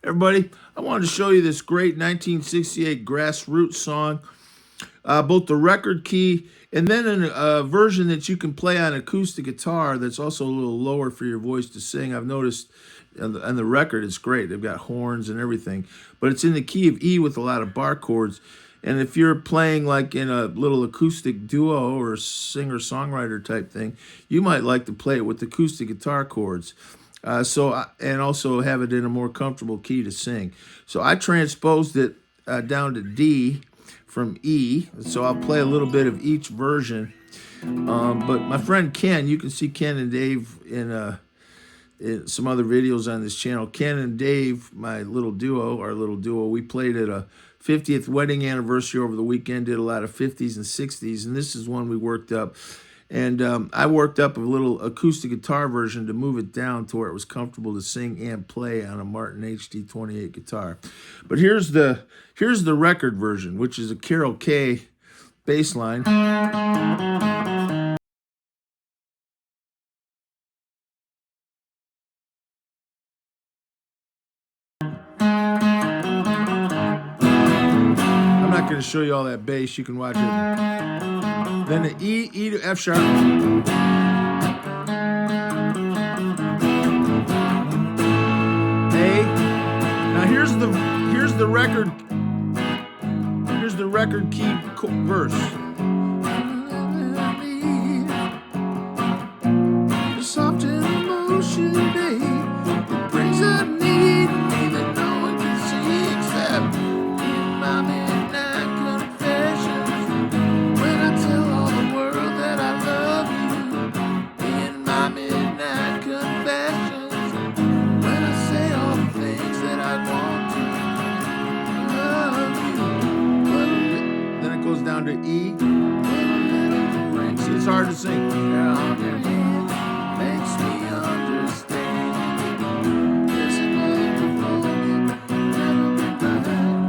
Everybody, I wanted to show you this great 1968 grassroots song, both the record key and then a version that you can play on acoustic guitar that's also a little lower for your voice to sing. I've noticed on the record it's great. They've got horns and everything, but it's in the key of E with a lot of bar chords. And if you're playing like in a little acoustic duo or singer-songwriter type thing, you might like to play it with acoustic guitar chords. And also have it in a more comfortable key to sing. So I transposed it down to D from E. So I'll play a little bit of each version. But my friend Ken, you can see Ken and Dave in some other videos on this channel. Ken and Dave, our little duo, we played at a 50th wedding anniversary over the weekend, did a lot of 50s and 60s, and this is one we worked up. And I worked up a little acoustic guitar version to move it down to where it was comfortable to sing and play on a Martin HD28 guitar. But here's the record version, which is a Carol K bass line. I'm not going to show you all that bass. You can watch it. Then the E to F sharp. A. Now here's the record key verse. Soft emotion, babe, it brings a need in me that no one can see except in my midnight confessions. When I tell all the world that I love you, in my midnight confessions. When I say all the things that I want to love you. Then it goes down to E. See, it's hard to sing. Makes me understand. There's another performing, never been mine,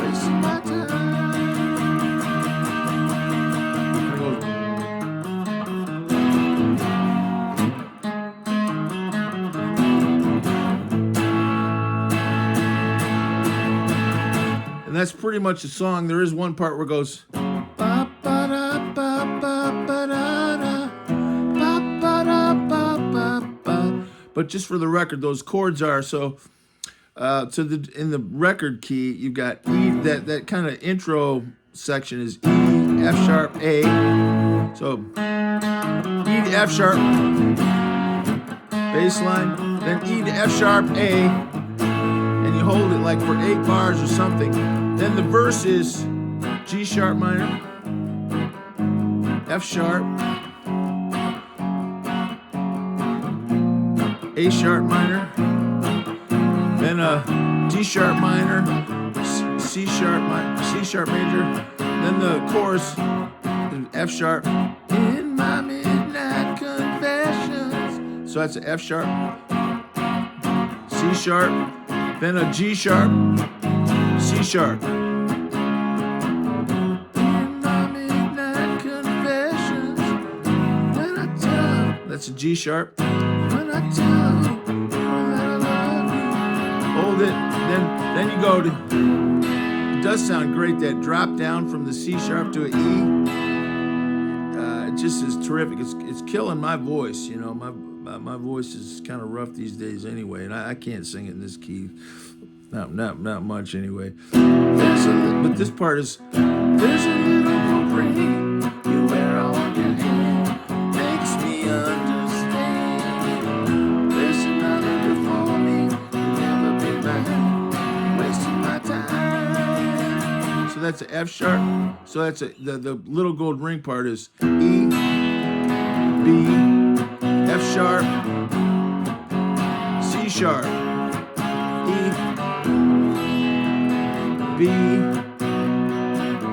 wasting my time. And that's pretty much the song. There is one part where it goes. But just for the record, those chords are so. In the record key, you've got E. That kind of intro section is E, F sharp, A. So E to F sharp, bass line, then E to F sharp, A, and you hold it like for 8 bars or something. Then the verse is G sharp minor, F sharp, A sharp minor, then a D sharp minor, C sharp major, then the chorus is F sharp. In my midnight confessions. So that's an F sharp, C sharp, then a G sharp, C sharp. In my midnight confessions. When I tell her, that's a G sharp. When I tell you that I love you. Hold it, then you go to, it does sound great, that drop down from the C sharp to an E. It just is terrific. It's killing my voice, you know. My voice is kind of rough these days anyway, and I can't sing it in this key. Not much anyway. But this part is, there's a little ring you wear on your hand, makes me understand. That's an F sharp. So that's the little gold ring part is E, B, F sharp, C sharp, E, B,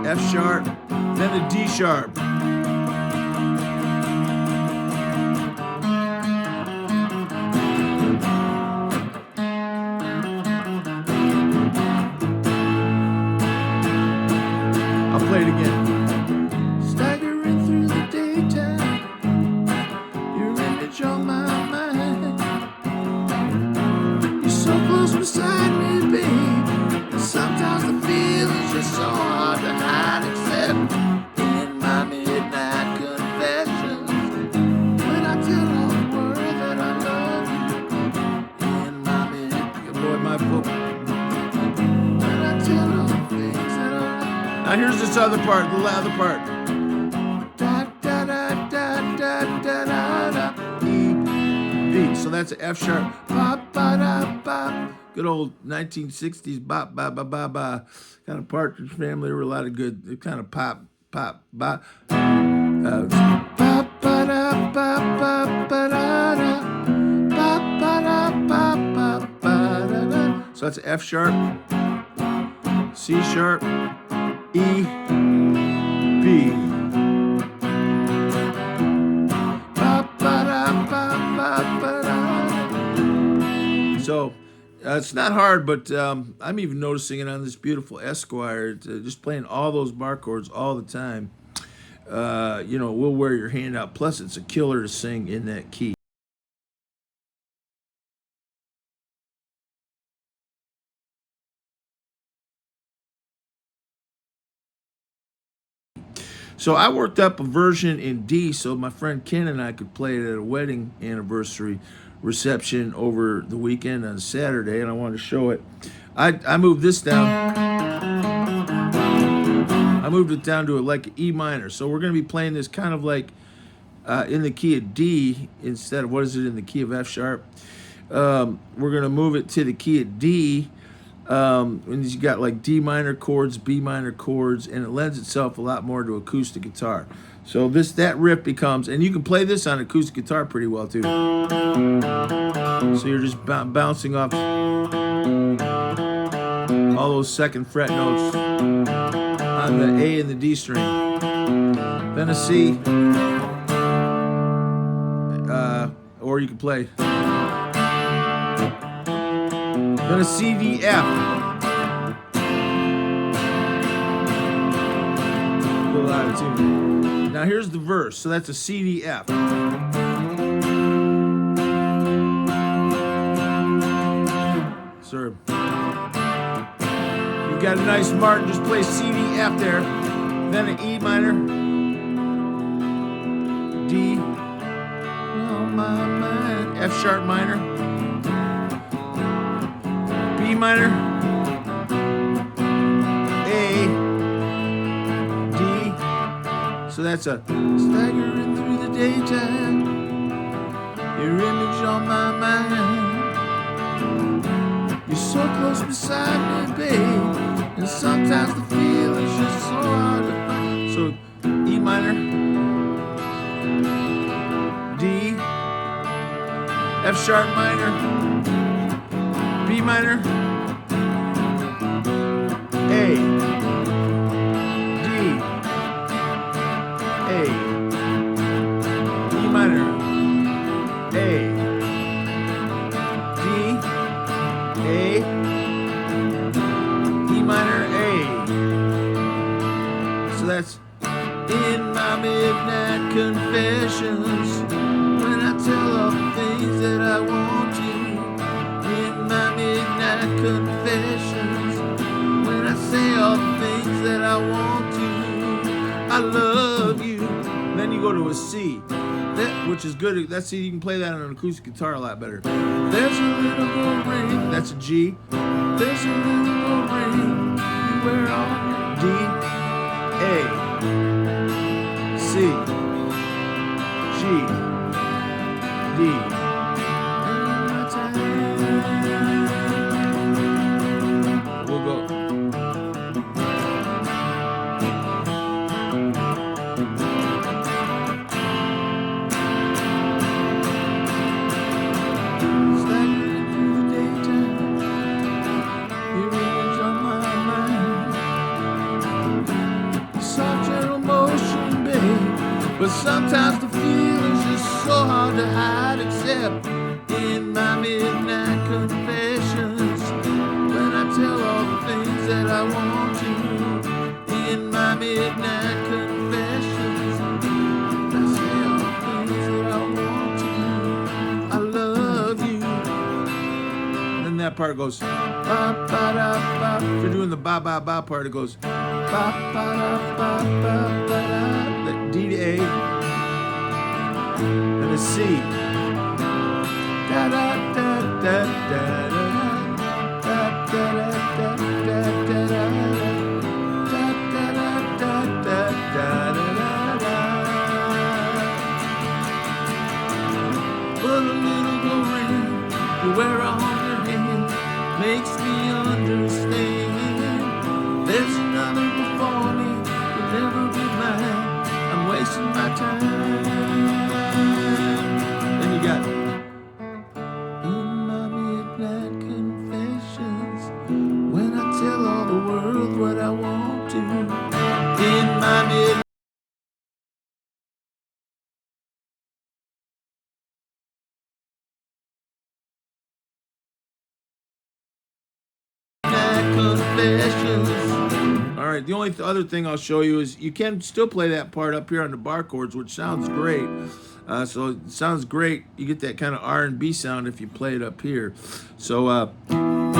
F sharp, then a D sharp. Play it again. Staggering through the daytime, your image on my mind. You're so close beside me. Now here's this other part, the other part. Da, da, da, da, da, da, da, da. E, B. So that's an F sharp. Ba, ba, da, ba. Good old 1960s ba, ba, ba, ba, ba. Kind of Partridge Family. There were a lot of good kind of pop, ba. Ba, ba, da, ba, ba, ba, da, da. Ba, ba, da, ba, ba, ba, da, da. So that's F sharp, C sharp, E, B. So it's not hard, but I'm even noticing it on this beautiful Esquire. Just playing all those bar chords all the time. You know, will wear your hand out. Plus, it's a killer to sing in that key. So I worked up a version in D so my friend Ken and I could play it at a wedding anniversary reception over the weekend on Saturday, and I wanted to show it. I moved this down. I moved it down to like E minor. So we're going to be playing this kind of like in the key of D instead of, what is it, in the key of F sharp. We're going to move it to the key of D. And you got like D minor chords, B minor chords, and it lends itself a lot more to acoustic guitar. So that riff becomes, and you can play this on acoustic guitar pretty well too. So you're just bouncing off all those second fret notes on the A and the D string. Then a C, or you can play. Then a C, D, F. A little out of tune. Now here's the verse. So that's a C, D, F. Sir. You got a nice Martin, just play C, D, F there. Then an E minor. D. Oh my mind. F sharp minor. B minor, A, D. So that's a staggering through the daytime. Your image on my mind. You're so close beside me, babe. And sometimes the feeling's just so hard to find. So E minor, D, F sharp minor, B minor, A, D, A, E minor, A, D, A, E minor, A. So that's in my midnight confessions, when I tell all the things that I want to. In my midnight confessions, when I say all the things that I want to. I love you. Then you go to a C, which is good. That's C. You can play that on an acoustic guitar a lot better. There's a little gold ring. That's a G. There's a little gold ring you wear on your D, A, C, G, D. We'll go. Staggering through the daytime, your image on my mind. Soft gentle motion, babe, but sometimes the feeling's just so hard to hide. Except in my midnight confessions, when I tell all the things that I want to. In my midnight confessions, I say all the things that I want to. I love you. Then that part goes ba ba da ba. If you're doing the ba ba ba part, it goes ba ba da ba ba ba da. The D to A and a C. Da da da da da da. Da da da da da da da da da da. Put a little glory to where I hold your hand. Makes me understand. There's another before me, will never be mine. I'm wasting my time. Then you got in my midnight confessions, when I tell all the world what I want to. In my midnight confessions. All right, the only other thing I'll show you is you can still play that part up here on the bar chords, which sounds great. So it sounds great. You get that kind of R&B sound if you play it up here. So like through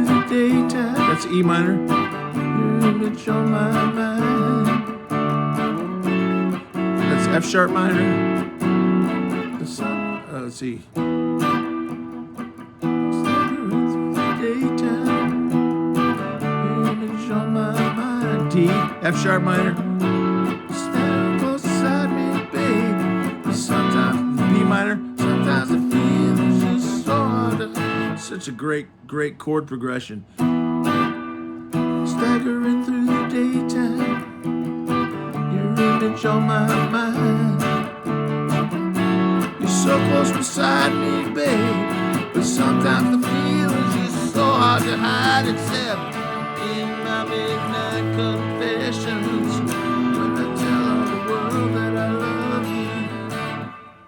the daytime. That's E minor. Your image on my mind. That's F sharp minor. Let's see. D, F sharp minor. Stand close beside me, babe. Sometimes B minor, sometimes the feeling's just so hard to. Such a great chord progression. Staggering through the daytime, your image on my mind. You're so close beside me, babe, but sometimes the feeling's just so hard to hide, except in my midnight confessions, when I tell all the world that I love you.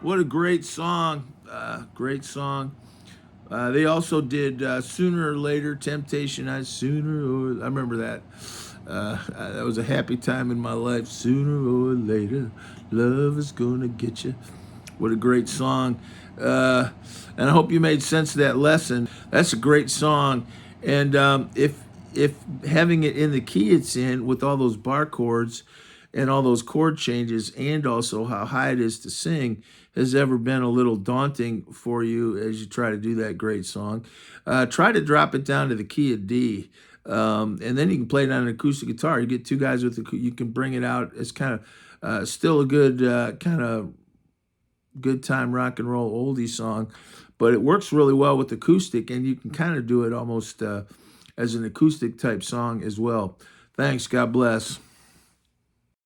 What a great song. Great song. They also did Sooner or Later, Temptation. I remember that. That was a happy time in my life. Sooner or later, love is gonna get you. What a great song. And I hope you made sense of that lesson. That's a great song. And if having it in the key it's in with all those bar chords and all those chord changes, and also how high it is to sing, has ever been a little daunting for you as you try to do that great song, try to drop it down to the key of D. And then you can play it on an acoustic guitar. You get two guys with you can bring it out. It's kind of still a good kind of good time rock and roll oldie song, but it works really well with acoustic, and you can kind of do it almost as an acoustic type song as well. Thanks. God bless.